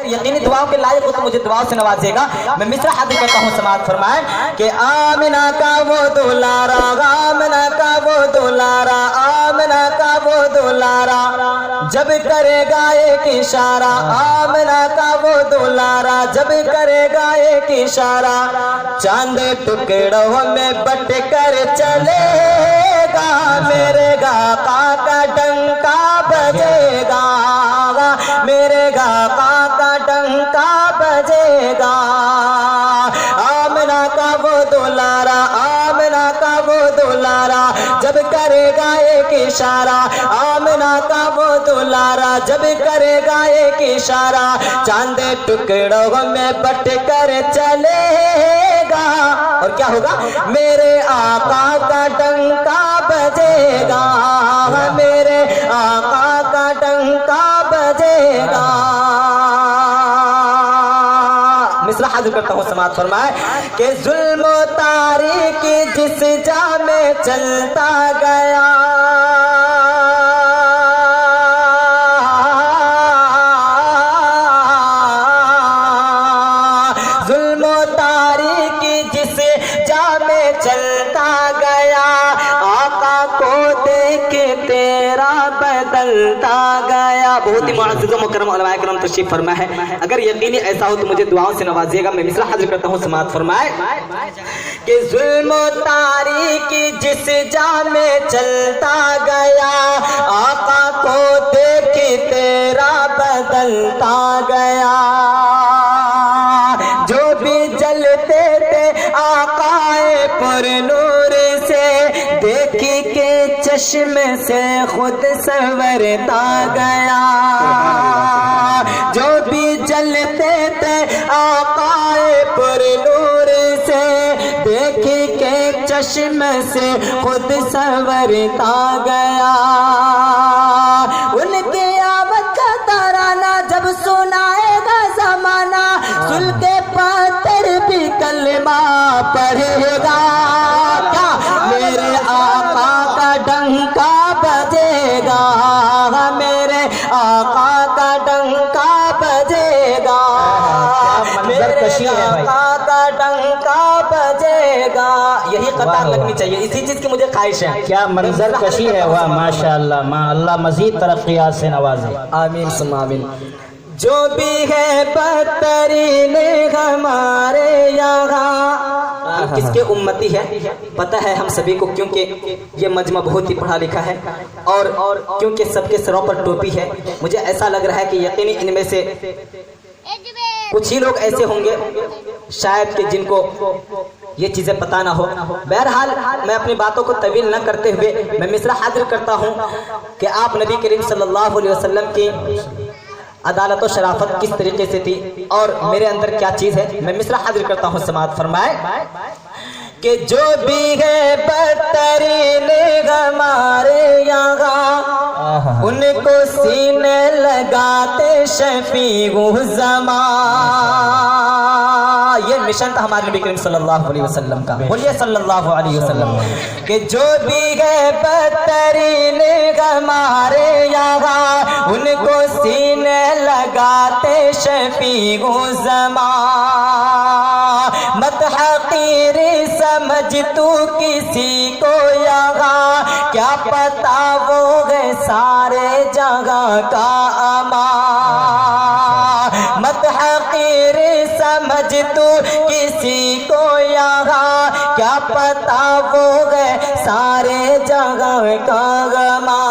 यकीनी दुआओं के लायक हो तो मुझे दुआओं से नवाजेगा। मैं मिसरा हाजिर करता हूँ, समाअत फरमाएं कि आमिना का वो दुलारा, आमिना का वो दुलारा, आमिना का वो दुलारा जब करेगा एक इशारा, आमिना का वो दुलारा जब करेगा एक इशारा, चांद टुकड़ों में बट कर चलेगा, मेरे आका का डंका बजेगा, मेरे आका का डंका बजेगा। आमिना का वो दुलारा, आमिना का वो दुलारा जब करेगा एक इशारा, आमिना का वो दुलारा जब करेगा एक इशारा, चांद टुकड़ों में बट कर चलेगा। और क्या होगा? मेरे आका का डंका बजेगा, मेरे आका का डंका बजेगा। मिसरा हाजिर करता हूँ, समाअत फरमाए कि जुल्म तारीकी जिस जा में चलता गया, जुल्म तारीकी जिस जा में चलता गया, आका को देख तेरा बदलता गया। बहुत ही मुअज़्ज़ज़ व मुकर्रम उलमाए किराम तशरीफ फरमा है। अगर यकीनी ऐसा हो तो मुझे दुआओं से नवाजिएगा। मैं मिसरा हाजिर करता हूँ, समाअत फरमाए कि जुल्म तारीकी जिस जा में चलता गया, आका को देख तेरा बदलता गया। जो भी जलते थे आकाए पर नूर से, देखी के चश्मे से खुद संवरता गया। जो भी जलते थे आकाए पर नूर से, देखी के चश्मे से खुद संवरता गया। उनकी आमद का तराना जब सुनाएगा ज़माना, सुन के पातर भी कलमा पढ़ेगा। क्या? मेरे आका का डंका बजेगा, मेरे आका का डंका बजेगा, मेरे आका का डंका बजेगा। यही कतार लगनी चाहिए, इसी चीज की मुझे ख्वाहिश है। क्या मंजर कशी है, वाह माशाअल्लाह। माँ अल्लाह मजीद तरक्कियात से नवाजे। आमीन सुम्मा आमीन। जो भी है बदतरीन हमारे यहाँ, किसके उम्मती है पता है हम सभी को, क्योंकि ये मजमा बहुत ही पढ़ा लिखा है और क्योंकि सबके सरों पर टोपी है। मुझे ऐसा लग रहा है कि यकीनी इनमें से कुछ ही लोग ऐसे होंगे शायद कि जिनको ये चीजें पता ना हो। बहरहाल मैं अपनी बातों को तवील न करते हुए मैं मिसरा हाजिर करता हूँ कि आप नबी करीम सल्लल्लाहु अलैहि वसल्लम की अदालत और शराफत किस तरीके से थी और मेरे अंदर क्या चीज है। मैं मिसरा हाजिर करता हूँ, समाअत फरमाए कि जो भी है बदतरीन हमारे यहाँ, उनको सीने लगाते शफीउ ज़मां। ये मिशन था हमारे नबी करीम सल्लल्लाहु अलैहि वसल्लम का। बोलिए सल्लल्लाहु अलैहि वसल्लम कि जो भी है बदतरीन हमारे यहाँ, उनको सीने लगाते शफीउ ज़मां। मत हक़ीर समझ तू किसी को यहाँ, क्या पता वो है सारे जगह का अमा। मत हक़ीर समझ तू किसी को यहाँ, क्या पता वो है सारे जगह का गमा।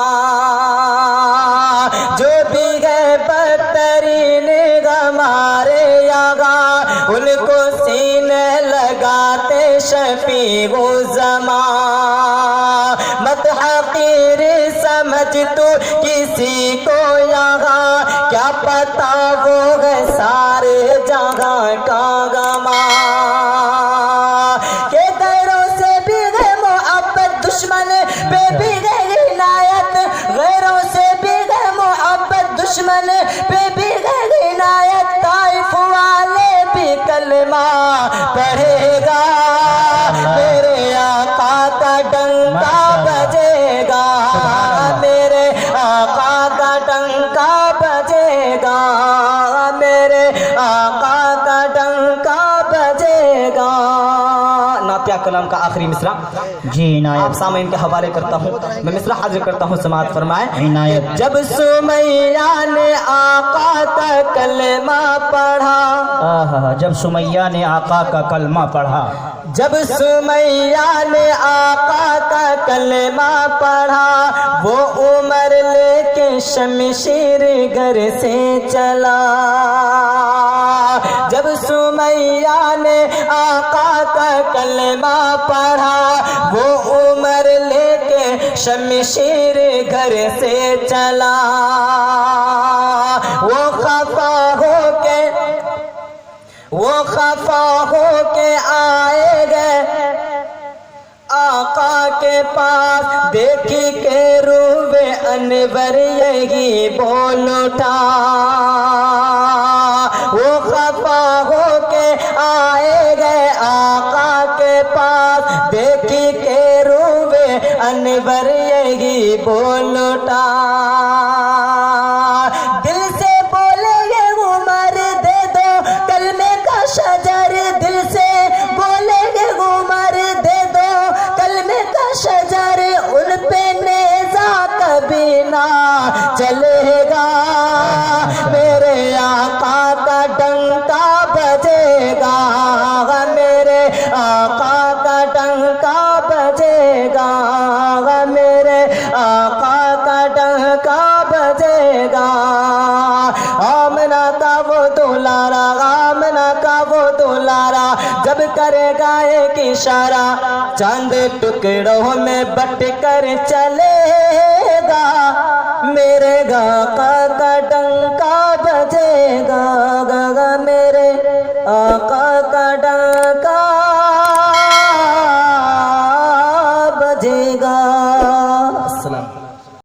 जो भी है बदतरीन हमारे यहाँ, उनको सीने लगाते शफीउ ज़मां। मत हक़ीर समझ तू किसी को यहाँ, क्या पता वो है सारे जगह का गमा। के गैरों से भी है मोहब्बत, दुश्मन पे भी है इनायत। गैरों से भी है मोहब्बत, दुश्मन पे भी है इनायत। ताइफ वाले भी कलमा पढ़ेगा, मेरे आका का डंका बजेगा, मेरे आका का डंका बजेगा, मेरे فاتحہ کلام کا آخری مصرع جی آپ عنایت سامعین کے حوالے کرتا ہوں، میں مصرع حاضر کرتا ہوں، سماعت فرمائیں۔ عنایت جب سمیہ نے آقا کا کلمہ پڑھا، جب سمیہ نے آقا کا کلمہ پڑھا، جب سمیہ نے آقا کا کلمہ پڑھا، وہ عمر لے کے شمشیر گھر سے چلا۔ جب سمیہ نے آقا کا کلمہ پڑھا، وہ عمر لے کے شمشیر گھر سے چلا۔ وہ خفا ہو کے آئے گئے آقا کے پاس، دیکھی کہ روح انور یہی بول اٹھا۔ وہ خفا ہو کے آئے گئے آقا کے پاس، دیکھی کہ روح انور یہی بول اٹھا۔ دل سے بولے یہ عمر دے دو کلمے کا شجر، دل سے بولے یہ عمر دے دو کلمے کا شجر، ان پہ نیزہ کبھی نہ چلے گا، میرے آقا کا ڈنکا بجے گا، میرے آقا کا ڈنکا بجے گا، میرے آقا کا ڈنکا بجے گا۔ آمنہ کا وہ دولارا، آمنہ کا وہ دولارا، جب کرے گا ایک اشارہ، چاند ٹکڑوں میں بٹ کر چلے گا، میرے آقا کا ڈنکا بجے گا، میرے آقا کا ڈنکا بجے گا۔